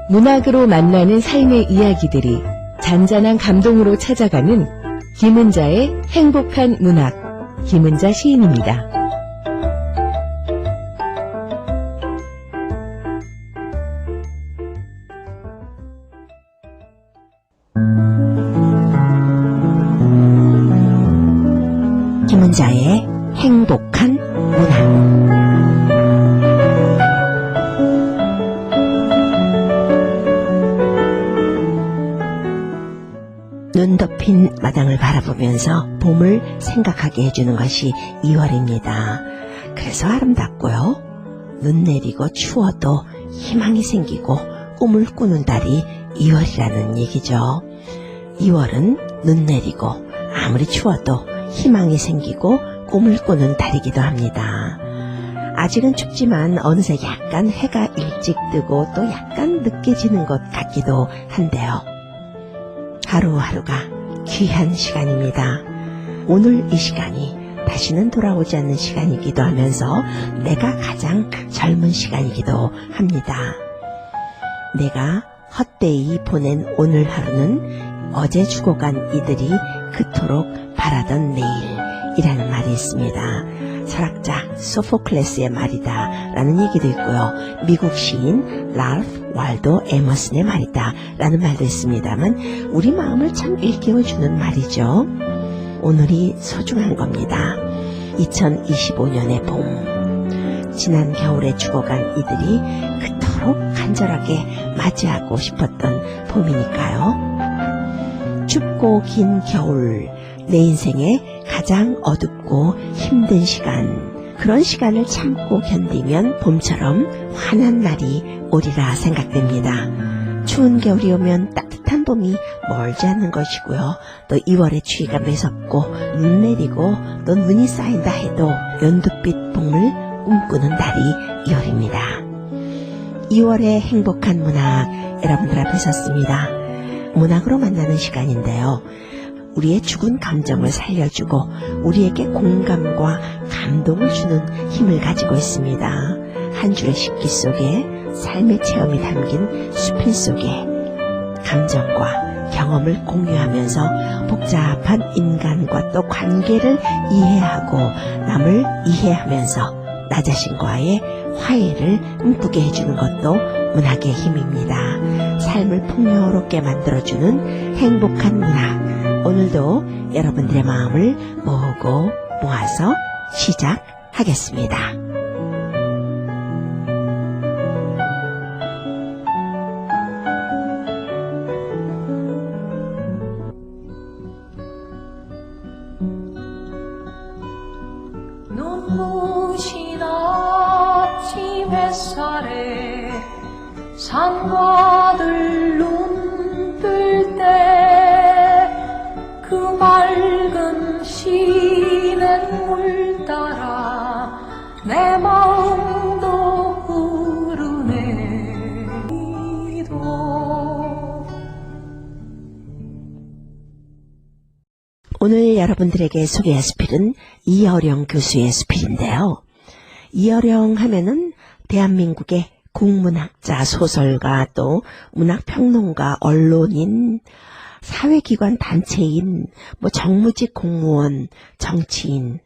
문학으로 만나는 삶의 이야기들이 잔잔한 감동으로 찾아가는 김은자의 행복한 문학, 김은자 시인입니다. 김은자의 행복한 문학. 눈 덮인 마당을 바라보면서 봄을 생각하게 해주는 것이 2월입니다. 그래서 아름답고요. 눈 내리고 추워도 희망이 생기고 꿈을 꾸는 달이 2월이라는 얘기죠. 2월은 눈 내리고 아무리 추워도 희망이 생기고 꿈을 꾸는 달이기도 합니다. 아직은 춥지만 어느새 약간 해가 일찍 뜨고 또 약간 늦게 지는 것 같기도 한데요. 하루하루가 귀한 시간입니다. 오늘 이 시간이 다시는 돌아오지 않는 시간이기도 하면서 내가 가장 젊은 시간이기도 합니다. 내가 헛되이 보낸 오늘 하루는 어제 죽어간 이들이 그토록 바라던 내일이라는 말이 있습니다. 철학자 소포클레스의 말이다 라는 얘기도 있고요. 미국 시인 랄프 월도 에머슨의 말이다 라는 말도 있습니다만 우리 마음을 참 일깨워주는 말이죠. 오늘이 소중한 겁니다. 2025년의 봄, 지난 겨울에 죽어간 이들이 그토록 간절하게 맞이하고 싶었던 봄이니까요. 춥고 긴 겨울, 내 인생의 가장 어둡고 힘든 시간, 그런 시간을 참고 견디면 봄처럼 환한 날이 오리라 생각됩니다. 추운 겨울이 오면 따뜻한 봄이 멀지 않는 것이고요. 또 2월의 추위가 매섭고 눈 내리고 또 눈이 쌓인다 해도 연두빛 봄을 꿈꾸는 달이 2월입니다. 2월의 행복한 문학, 여러분들 앞에 섰습니다. 문학으로 만나는 시간인데요. 우리의 죽은 감정을 살려주고 우리에게 공감과 감동을 주는 힘을 가지고 있습니다. 한 줄의 식기 속에 삶의 체험이 담긴 수필 속에 감정과 경험을 공유하면서 복잡한 인간과 또 관계를 이해하고 남을 이해하면서 나 자신과의 화해를 꿈꾸게 해주는 것도 문학의 힘입니다. 삶을 풍요롭게 만들어주는 행복한 문학, 오늘도 여러분들의 마음을 모으고 모아서 시작하겠습니다. 눈부신 아침 햇살에 산과들 눈뜰 때 그 맑은 시냇 물 따라 내 마음도 흐르네. 오늘 여러분들에게 소개할 수필은 이어령 교수의 수필인데요. 이어령 하면은 대한민국의 국문학자, 소설가, 또 문학평론가, 언론인, 사회기관 단체인, 정무직 공무원, 정치인,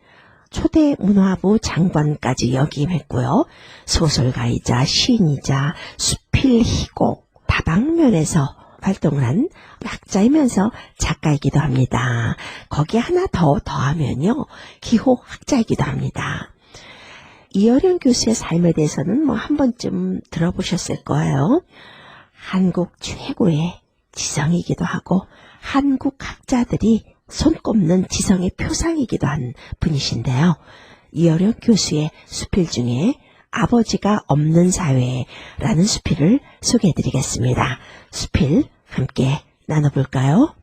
초대 문화부 장관까지 역임했고요. 소설가이자 시인이자 수필 희곡 다방면에서 활동을 한 학자이면서 작가이기도 합니다. 거기에 하나 더하면요, 기호학자이기도 합니다. 이어령 교수의 삶에 대해서는 한 번쯤 들어보셨을 거예요. 한국 최고의 지성이기도 하고 한국 학자들이 손꼽는 지성의 표상이기도 한 분이신데요. 이어령 교수의 수필 중에 아버지가 없는 사회라는 수필을 소개해드리겠습니다. 수필 함께 나눠볼까요?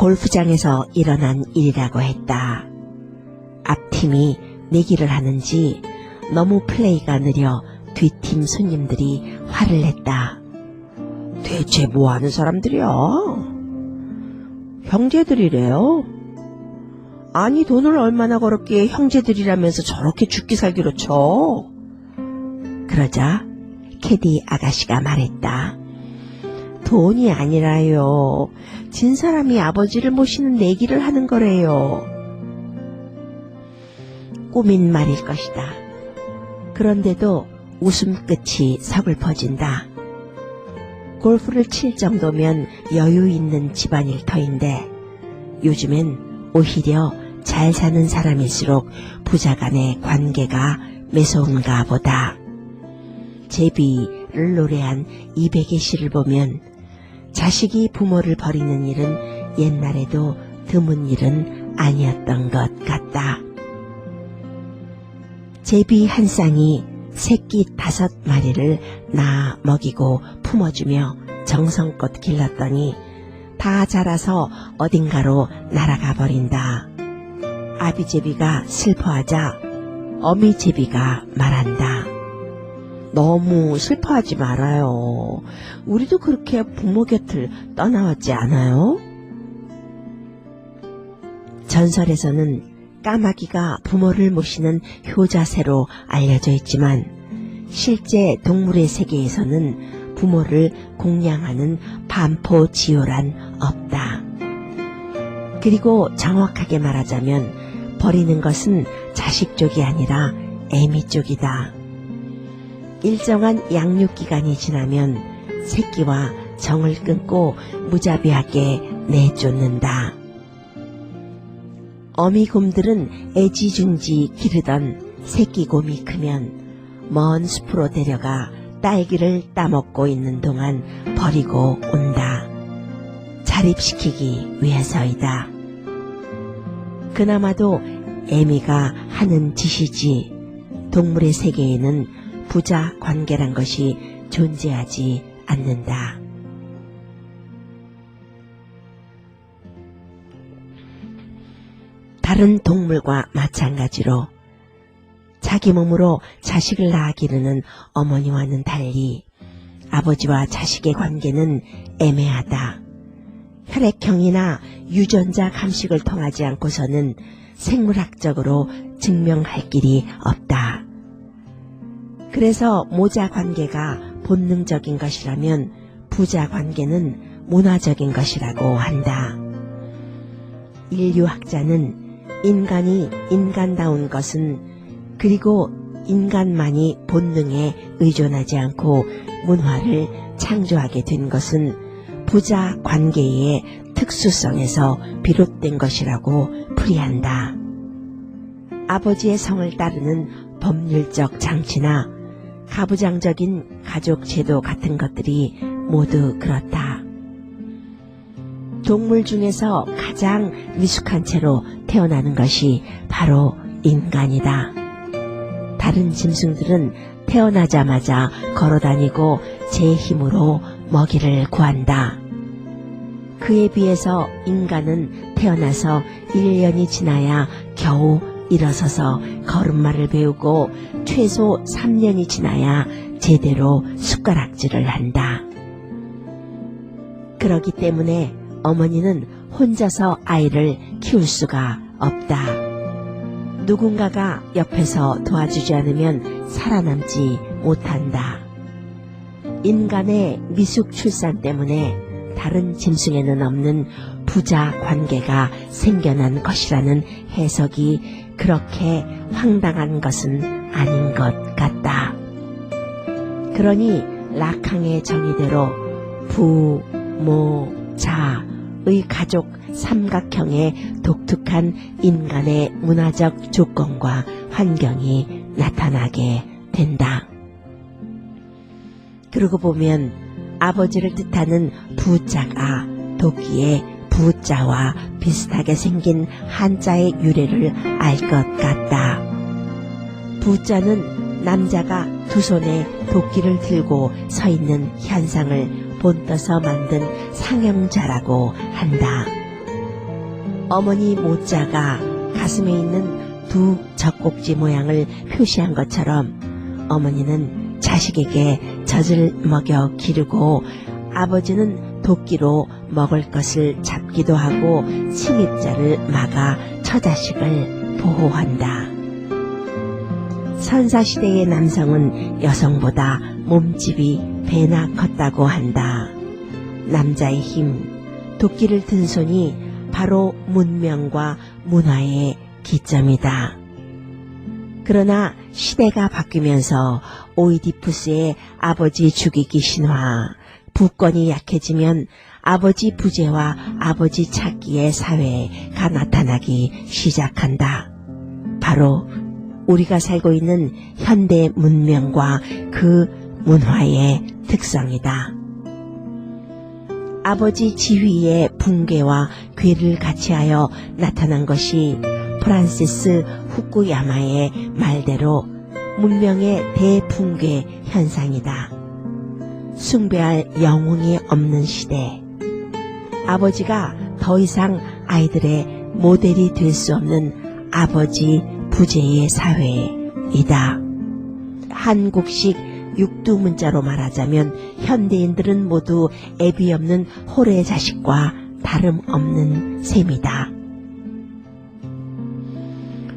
골프장에서 일어난 일이라고 했다. 앞팀이 내기를 하는지 너무 플레이가 느려 뒷팀 손님들이 화를 냈다. 대체 뭐하는 사람들이야? 형제들이래요. 아니 돈을 얼마나 걸었기에 형제들이라면서 저렇게 죽기 살기로 쳐. 그러자 캐디 아가씨가 말했다. 돈이 아니라요. 진 사람이 아버지를 모시는 내기를 하는 거래요. 꾸민 말일 것이다. 그런데도 웃음끝이 서글퍼진다. 골프를 칠 정도면 여유 있는 집안일 터인데 요즘엔 오히려 잘 사는 사람일수록 부자 간의 관계가 매서운가 보다. 제비를 노래한 이백의 시를 보면 자식이 부모를 버리는 일은 옛날에도 드문 일은 아니었던 것 같다. 제비 한 쌍이 새끼 5마리를 낳아 먹이고 품어주며 정성껏 길렀더니 다 자라서 어딘가로 날아가 버린다. 아비제비가 슬퍼하자 어미제비가 말한다. 너무 슬퍼하지 말아요. 우리도 그렇게 부모 곁을 떠나왔지 않아요? 전설에서는 까마귀가 부모를 모시는 효자새로 알려져 있지만 실제 동물의 세계에서는 부모를 공양하는 반포지효란 없다. 그리고 정확하게 말하자면 버리는 것은 자식 쪽이 아니라 애미 쪽이다. 일정한 양육기간이 지나면 새끼와 정을 끊고 무자비하게 내쫓는다. 어미곰들은 애지중지 기르던 새끼곰이 크면 먼 숲으로 데려가 딸기를 따먹고 있는 동안 버리고 온다. 자립시키기 위해서이다. 그나마도 애미가 하는 짓이지 동물의 세계에는 부자 관계란 것이 존재하지 않는다. 다른 동물과 마찬가지로 자기 몸으로 자식을 낳아 기르는 어머니와는 달리 아버지와 자식의 관계는 애매하다. 혈액형이나 유전자 감식을 통하지 않고서는 생물학적으로 증명할 길이 없다. 그래서 모자 관계가 본능적인 것이라면 부자 관계는 문화적인 것이라고 한다. 인류학자는 인간이 인간다운 것은 그리고 인간만이 본능에 의존하지 않고 문화를 창조하게 된 것은 부자 관계의 특수성에서 비롯된 것이라고 풀이한다. 아버지의 성을 따르는 법률적 장치나 가부장적인 가족 제도 같은 것들이 모두 그렇다. 동물 중에서 가장 미숙한 채로 태어나는 것이 바로 인간이다. 다른 짐승들은 태어나자마자 걸어다니고 제 힘으로 먹이를 구한다. 그에 비해서 인간은 태어나서 1년이 지나야 겨우 일어서서 걸음마를 배우고 최소 3년이 지나야 제대로 숟가락질을 한다. 그렇기 때문에 어머니는 혼자서 아이를 키울 수가 없다. 누군가가 옆에서 도와주지 않으면 살아남지 못한다. 인간의 미숙 출산 때문에 다른 짐승에는 없는 부자 관계가 생겨난 것이라는 해석이 그렇게 황당한 것은 아닌 것 같다. 그러니 라캉의 정의대로 부, 모, 자의 가족 삼각형의 독특한 인간의 문화적 조건과 환경이 나타나게 된다. 그러고 보면 아버지를 뜻하는 부자가 도끼의 부자와 비슷하게 생긴 한자의 유래를 알 것 같다. 부자는 남자가 두 손에 도끼를 들고 서 있는 현상을 본떠서 만든 상형자라고 한다. 어머니 모자가 가슴에 있는 두 젖꼭지 모양을 표시한 것처럼 어머니는 자식에게 젖을 먹여 기르고 아버지는 도끼로 먹을 것을 잡기도 하고 침입자를 막아 처자식을 보호한다. 선사시대의 남성은 여성보다 몸집이 배나 컸다고 한다. 남자의 힘, 도끼를 든 손이 바로 문명과 문화의 기점이다. 그러나 시대가 바뀌면서 오이디푸스의 아버지 죽이기 신화, 부권이 약해지면 아버지 부재와 아버지 찾기의 사회가 나타나기 시작한다. 바로 우리가 살고 있는 현대 문명과 그 문화의 특성이다. 아버지 지휘의 붕괴와 괴를 같이하여 나타난 것이 프란시스 후쿠야마의 말대로 문명의 대붕괴 현상이다. 숭배할 영웅이 없는 시대, 아버지가 더 이상 아이들의 모델이 될 수 없는 아버지 부재의 사회이다. 한국식 육두문자로 말하자면 현대인들은 모두 애비 없는 홀의 자식과 다름없는 셈이다.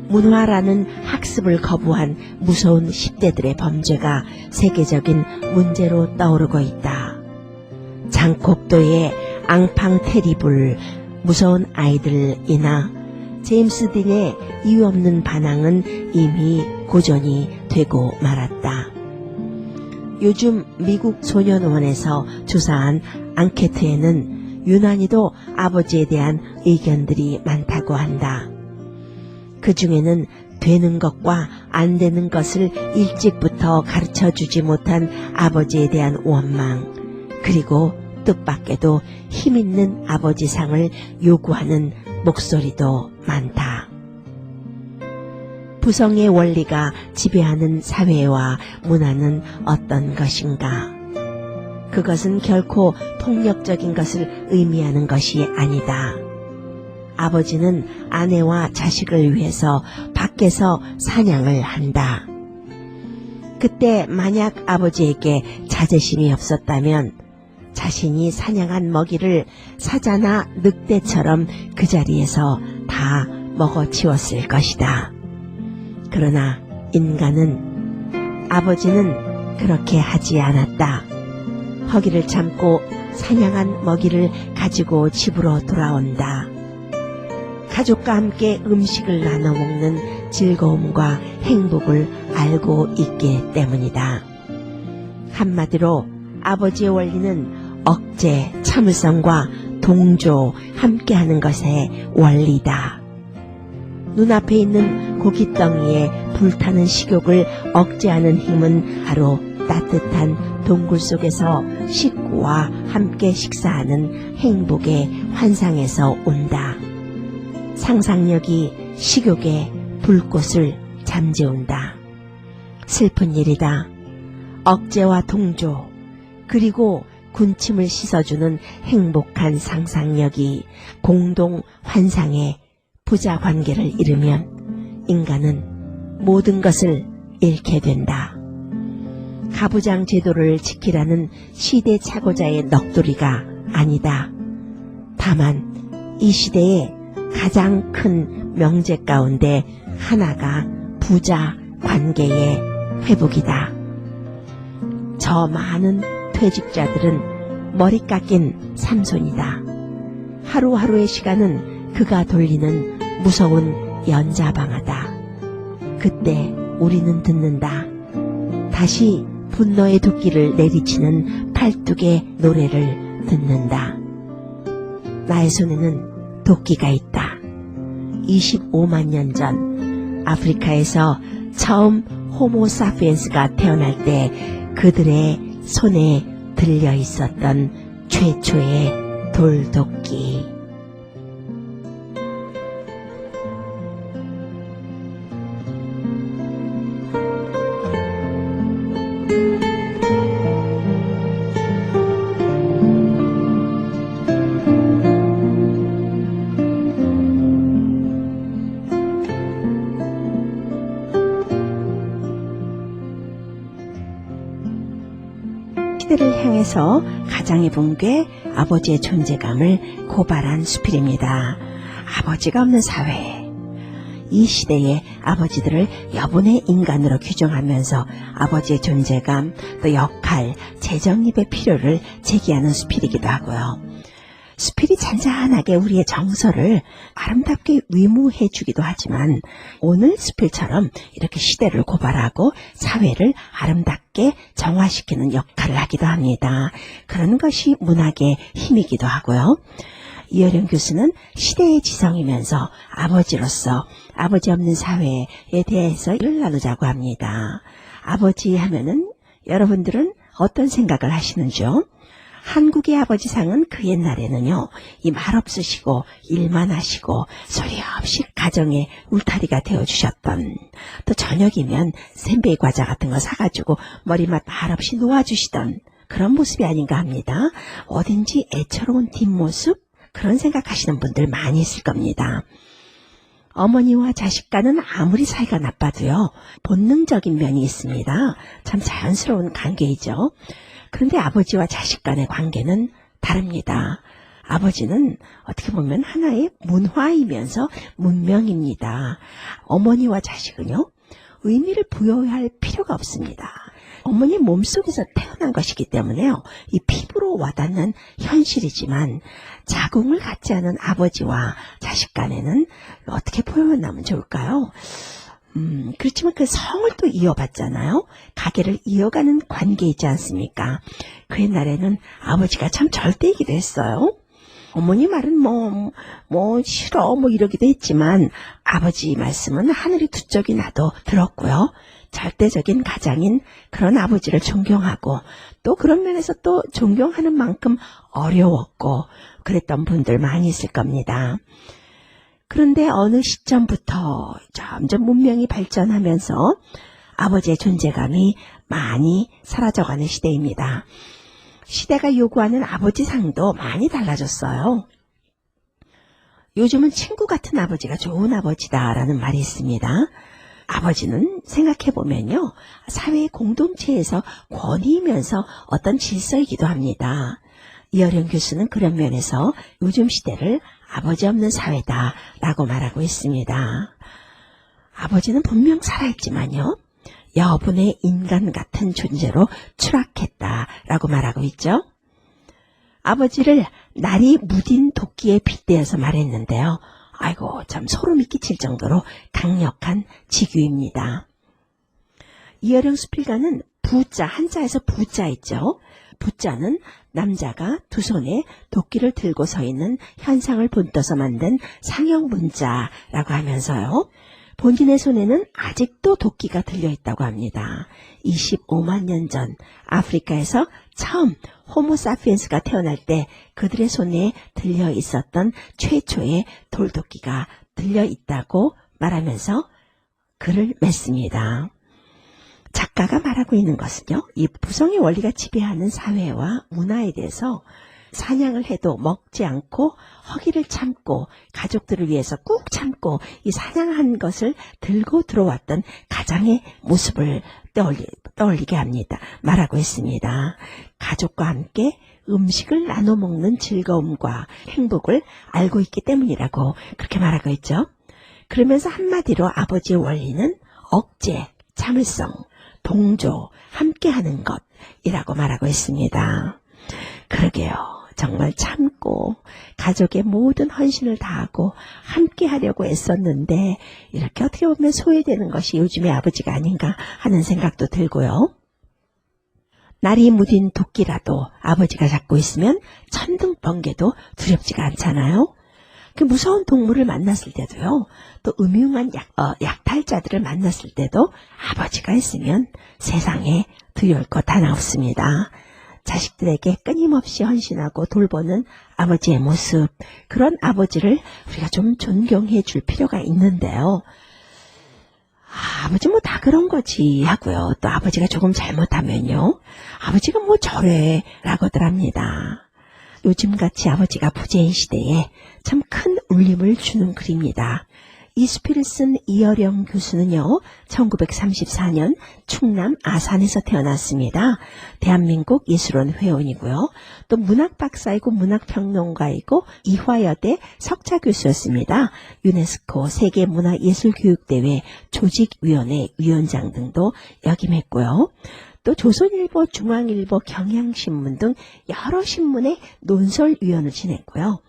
문화라는 학습을 거부한 무서운 10대들의 범죄가 세계적인 문제로 떠오르고 있다. 장콕도의 앙팡 테리블, 무서운 아이들이나 제임스 딘의 이유 없는 반항은 이미 고전이 되고 말았다. 요즘 미국 소년원에서 조사한 앙케트에는 유난히도 아버지에 대한 의견들이 많다고 한다. 그 중에는 되는 것과 안 되는 것을 일찍부터 가르쳐주지 못한 아버지에 대한 원망, 그리고 뜻밖에도 힘있는 아버지상을 요구하는 목소리도 많다. 부성의 원리가 지배하는 사회와 문화는 어떤 것인가? 그것은 결코 폭력적인 것을 의미하는 것이 아니다. 아버지는 아내와 자식을 위해서 밖에서 사냥을 한다. 그때 만약 아버지에게 자제심이 없었다면 자신이 사냥한 먹이를 사자나 늑대처럼 그 자리에서 다 먹어치웠을 것이다. 그러나 인간은, 아버지는 그렇게 하지 않았다. 허기를 참고 사냥한 먹이를 가지고 집으로 돌아온다. 가족과 함께 음식을 나눠 먹는 즐거움과 행복을 알고 있기 때문이다. 한마디로 아버지의 원리는 억제, 참을성과 동조, 함께하는 것의 원리다. 눈앞에 있는 고깃덩이에 불타는 식욕을 억제하는 힘은 바로 따뜻한 동굴 속에서 식구와 함께 식사하는 행복의 환상에서 온다. 상상력이 식욕의 불꽃을 잠재운다. 슬픈 일이다. 억제와 동조, 그리고 군침을 씻어주는 행복한 상상력이 공동 환상의 부자 관계를 이루면 인간은 모든 것을 잃게 된다. 가부장 제도를 지키라는 시대착오자의 넋두리가 아니다. 다만 이 시대의 가장 큰 명제 가운데 하나가 부자 관계의 회복이다. 저 많은 퇴직자들은 머리 깎인 삼손이다. 하루하루의 시간은 그가 돌리는 무서운 연자방아다. 그때 우리는 듣는다. 다시 분노의 도끼를 내리치는 팔뚝의 노래를 듣는다. 나의 손에는 도끼가 있다. 25만 년 전 아프리카에서 처음 호모사피엔스가 태어날 때 그들의 손에 들려 있었던 최초의 돌도끼. 시대를 향해서 가장의 붕괴, 아버지의 존재감을 고발한 수필입니다. 아버지가 없는 사회. 이 시대의 아버지들을 여분의 인간으로 규정하면서 아버지의 존재감, 또 역할, 재정립의 필요를 제기하는 수필이기도 하고요. 수필이 잔잔하게 우리의 정서를 아름답게 위무해 주기도 하지만 오늘 수필처럼 이렇게 시대를 고발하고 사회를 아름답게 정화시키는 역할을 하기도 합니다. 그런 것이 문학의 힘이기도 하고요. 이어령 교수는 시대의 지성이면서 아버지로서 아버지 없는 사회에 대해서 일을 나누자고 합니다. 아버지 하면은 여러분들은 어떤 생각을 하시는지요? 한국의 아버지상은 그 옛날에는요, 이 말 없으시고 일만 하시고 소리 없이 가정의 울타리가 되어주셨던, 또 저녁이면 샌베이 과자 같은 거 사가지고 머리맡 말 없이 놓아주시던 그런 모습이 아닌가 합니다. 어딘지 애처로운 뒷모습? 그런 생각하시는 분들 많이 있을 겁니다. 어머니와 자식 간은 아무리 사이가 나빠도요, 본능적인 면이 있습니다. 참 자연스러운 관계이죠. 그런데 아버지와 자식 간의 관계는 다릅니다. 아버지는 어떻게 보면 하나의 문화이면서 문명입니다. 어머니와 자식은요, 의미를 부여할 필요가 없습니다. 어머니 몸속에서 태어난 것이기 때문에요, 이 피부로 와닿는 현실이지만 자궁을 갖지 않은 아버지와 자식 간에는 어떻게 표현하면 좋을까요? 그렇지만 그 성을 또 이어받잖아요. 가게를 이어가는 관계이지 않습니까? 그 옛날에는 아버지가 참 절대이기도 했어요. 어머니 말은 싫어 이러기도 했지만 아버지 말씀은 하늘이 두 쪽이 나도 들었고요. 절대적인 가장인 그런 아버지를 존경하고 또 그런 면에서 또 존경하는 만큼 어려웠고 그랬던 분들 많이 있을 겁니다. 그런데 어느 시점부터 점점 문명이 발전하면서 아버지의 존재감이 많이 사라져가는 시대입니다. 시대가 요구하는 아버지상도 많이 달라졌어요. 요즘은 친구 같은 아버지가 좋은 아버지다라는 말이 있습니다. 아버지는 생각해보면요, 사회 공동체에서 권위이면서 어떤 질서이기도 합니다. 이어령 교수는 그런 면에서 요즘 시대를 아버지 없는 사회다라고 말하고 있습니다. 아버지는 분명 살아있지만요, 여분의 인간 같은 존재로 추락했다라고 말하고 있죠. 아버지를 날이 무딘 도끼에 빗대어서 말했는데요. 아이고, 참 소름이 끼칠 정도로 강력한 직유입니다. 이어령 수필가는 부자, 한자에서 부자 있죠. 부자는 남자가 두 손에 도끼를 들고 서 있는 현상을 본떠서 만든 상형 문자라고 하면서요, 본인의 손에는 아직도 도끼가 들려있다고 합니다. 25만 년 전 아프리카에서 처음 호모사피엔스가 태어날 때 그들의 손에 들려 있었던 최초의 돌도끼가 들려 있다고 말하면서 글을 맺습니다. 작가가 말하고 있는 것은요, 이 부성의 원리가 지배하는 사회와 문화에 대해서 사냥을 해도 먹지 않고 허기를 참고 가족들을 위해서 꾹 참고 이 사냥한 것을 들고 들어왔던 가장의 모습을 떠올리게 합니다. 말하고 있습니다. 가족과 함께 음식을 나눠 먹는 즐거움과 행복을 알고 있기 때문이라고 그렇게 말하고 있죠. 그러면서 한마디로 아버지의 원리는 억제, 참을성, 동조, 함께하는 것이라고 말하고 있습니다. 그러게요. 정말 참고 가족의 모든 헌신을 다하고 함께하려고 애썼는데 이렇게 어떻게 보면 소외되는 것이 요즘의 아버지가 아닌가 하는 생각도 들고요. 날이 무딘 도끼라도 아버지가 잡고 있으면 천둥 번개도 두렵지가 않잖아요. 그 무서운 동물을 만났을 때도요, 또 음흉한 약탈자들을 만났을 때도 아버지가 있으면 세상에 두려울 것 하나 없습니다. 자식들에게 끊임없이 헌신하고 돌보는 아버지의 모습, 그런 아버지를 우리가 좀 존경해 줄 필요가 있는데요. 아버지 뭐 다 그런 거지 하고요. 또 아버지가 조금 잘못하면요, 아버지가 뭐 저래 라고들 합니다. 요즘같이 아버지가 부재인 시대에 참 큰 울림을 주는 글입니다. 이 수필을 쓴 이어령 교수는요, 1934년 충남 아산에서 태어났습니다. 대한민국 예술원 회원이고요. 또 문학박사이고 문학평론가이고 이화여대 석좌 교수였습니다. 유네스코 세계문화예술교육대회 조직위원회 위원장 등도 역임했고요. 또 조선일보, 중앙일보, 경향신문 등 여러 신문의 논설위원을 지냈고요.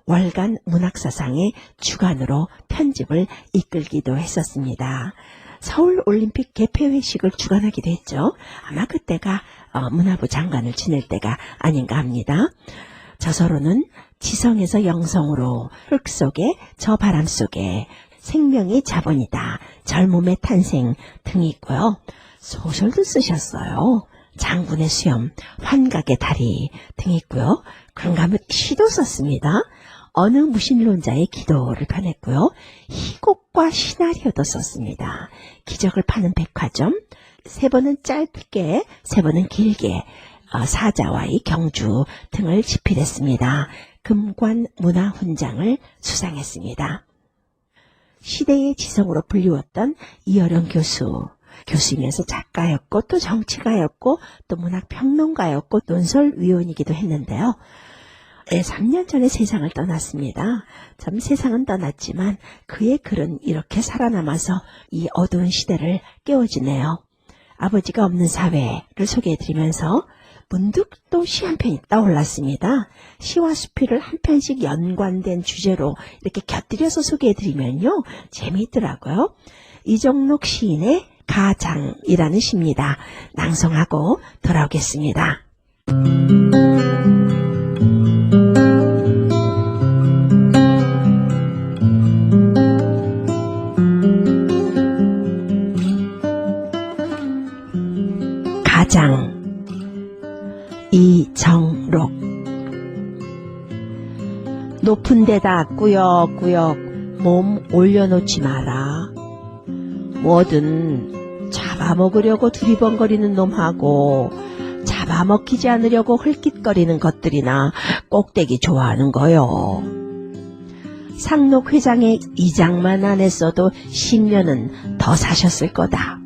월간 문학사상의 주간으로 편집을 이끌기도 했었습니다. 서울올림픽 개폐회식을 주관하기도 했죠. 아마 그때가 문화부 장관을 지낼 때가 아닌가 합니다. 저서로는 지성에서 영성으로, 흙 속에 저 바람 속에, 생명이 자본이다, 젊음의 탄생 등이 있고요. 소설도 쓰셨어요. 장군의 수염, 환각의 다리 등이 있고요. 그런가 하면 시도 썼습니다. 어느 무신론자의 기도를 펴냈고요. 희곡과 시나리오도 썼습니다. 기적을 파는 백화점, 3번은 짧게, 3번은 길게, 사자와의 경주 등을 집필했습니다. 금관 문화훈장을 수상했습니다. 시대의 지성으로 불리웠던 이어령 교수. 교수이면서 작가였고 또 정치가였고 또 문학평론가였고 논설위원이기도 했는데요. 3년 전에 세상을 떠났습니다. 참 세상은 떠났지만 그의 글은 이렇게 살아남아서 이 어두운 시대를 깨워주네요. 아버지가 없는 사회를 소개해드리면서 문득 또 시 한 편이 떠올랐습니다. 시와 수필을 한 편씩 연관된 주제로 이렇게 곁들여서 소개해드리면요, 재미있더라고요. 이정록 시인의 가장이라는 시입니다. 낭송하고 돌아오겠습니다. 가장 이정록. 높은 데다 꾸역꾸역 몸 올려놓지 마라. 뭐든 잡아먹으려고 두리번거리는 놈하고 잡아먹히지 않으려고 헐깃거리는 것들이나 꼭대기 좋아하는 거요. 상록 회장의 이장만 안 했어도 10년은 더 사셨을 거다.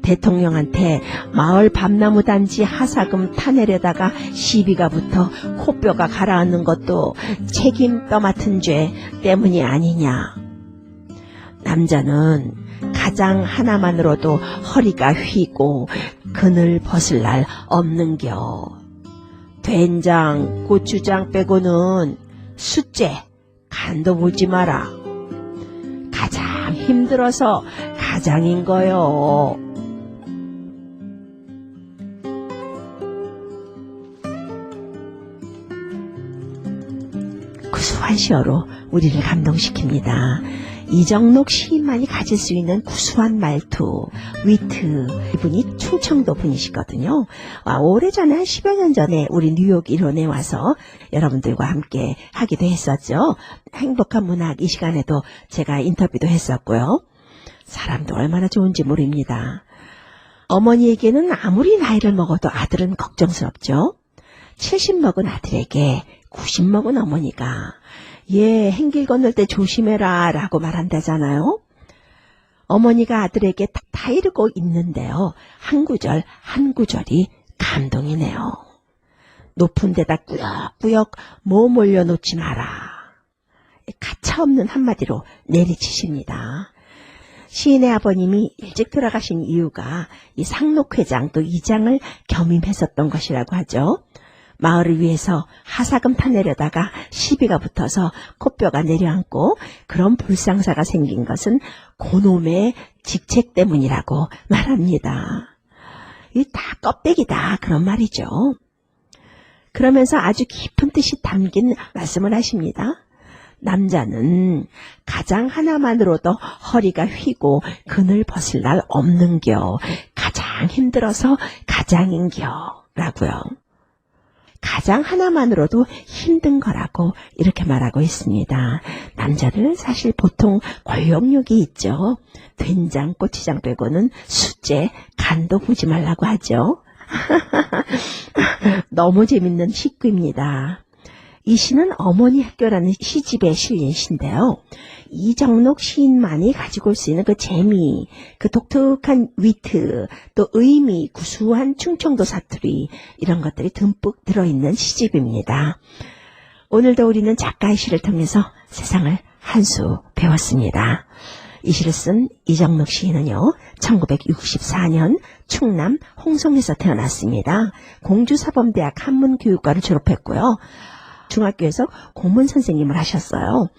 대통령한테 마을 밤나무 단지 하사금 타내려다가 시비가 붙어 코뼈가 가라앉는 것도 책임 떠맡은 죄 때문이 아니냐. 남자는 가장 하나만으로도 허리가 휘고 그늘 벗을 날 없는겨. 된장, 고추장 빼고는 숫째, 간도 보지 마라. 가장 힘들어서 가장인 거요. 구수한 시어로 우리를 감동시킵니다. 이정록 시인만이 가질 수 있는 구수한 말투, 위트. 이분이 충청도 분이시거든요. 오래전에 한 10여 년 전에 우리 뉴욕 일원에 와서 여러분들과 함께 하기도 했었죠. 행복한 문학 이 시간에도 제가 인터뷰도 했었고요. 사람도 얼마나 좋은지 모릅니다. 어머니에게는 아무리 나이를 먹어도 아들은 걱정스럽죠. 70 먹은 아들에게 90 먹은 어머니가 얘 행길 건널 때 조심해라 라고 말한다잖아요. 어머니가 아들에게 다 이르고 있는데요. 한 구절 한 구절이 감동이네요. 높은 데다 꾸역꾸역 몸 올려놓지 마라. 가차없는 한마디로 내리치십니다. 시인의 아버님이 일찍 돌아가신 이유가 이 상록회장 또 이장을 겸임했었던 것이라고 하죠. 마을을 위해서 하사금 타내려다가 시비가 붙어서 코뼈가 내려앉고 그런 불상사가 생긴 것은 고놈의 직책 때문이라고 말합니다. 이 다 껍데기다 그런 말이죠. 그러면서 아주 깊은 뜻이 담긴 말씀을 하십니다. 남자는 가장 하나만으로도 허리가 휘고 그늘 벗을 날 없는겨. 가장 힘들어서 가장인겨 라고요. 가장 하나만으로도 힘든 거라고 이렇게 말하고 있습니다. 남자들은 사실 보통 권력욕이 있죠. 된장, 고추장 빼고는 숫째, 간도 보지 말라고 하죠. 너무 재밌는 식구입니다. 이 시는 어머니 학교라는 시집에 실린 시인데요. 이정록 시인만이 가지고 올 수 있는 그 재미, 그 독특한 위트, 또 의미, 구수한 충청도 사투리 이런 것들이 듬뿍 들어있는 시집입니다. 오늘도 우리는 작가의 시를 통해서 세상을 한 수 배웠습니다. 이 시를 쓴 이정록 시인은요, 1964년 충남 홍성에서 태어났습니다. 공주사범대학 한문교육과를 졸업했고요. 중학교에서 고문 선생님을 하셨어요.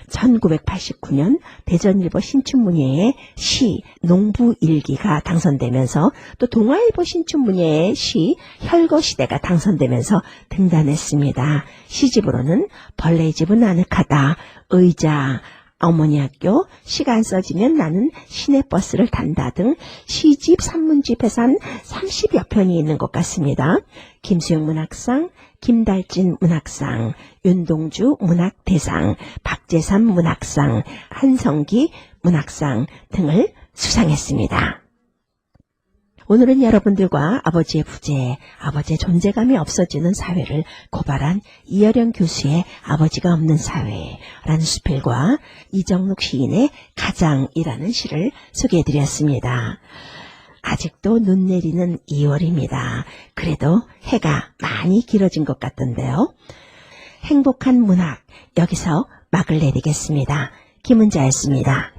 1989년 대전일보 신춘문예의 시 농부일기가 당선되면서 또 동아일보 신춘문예의 시 혈거시대가 당선되면서 등단했습니다. 시집으로는 벌레집은 아늑하다, 의자, 어머니 학교, 시간 써지면 나는 시내버스를 탄다 등 시집, 산문집에서 한 30여 편이 있는 것 같습니다. 김수영 문학상, 김달진 문학상, 윤동주 문학대상, 박재삼 문학상, 한성기 문학상 등을 수상했습니다. 오늘은 여러분들과 아버지의 부재, 아버지의 존재감이 없어지는 사회를 고발한 이어령 교수의 아버지가 없는 사회라는 수필과 이정록 시인의 가장이라는 시를 소개해드렸습니다. 아직도 눈 내리는 2월입니다. 그래도 해가 많이 길어진 것 같던데요. 행복한 문학, 여기서 막을 내리겠습니다. 김은자였습니다.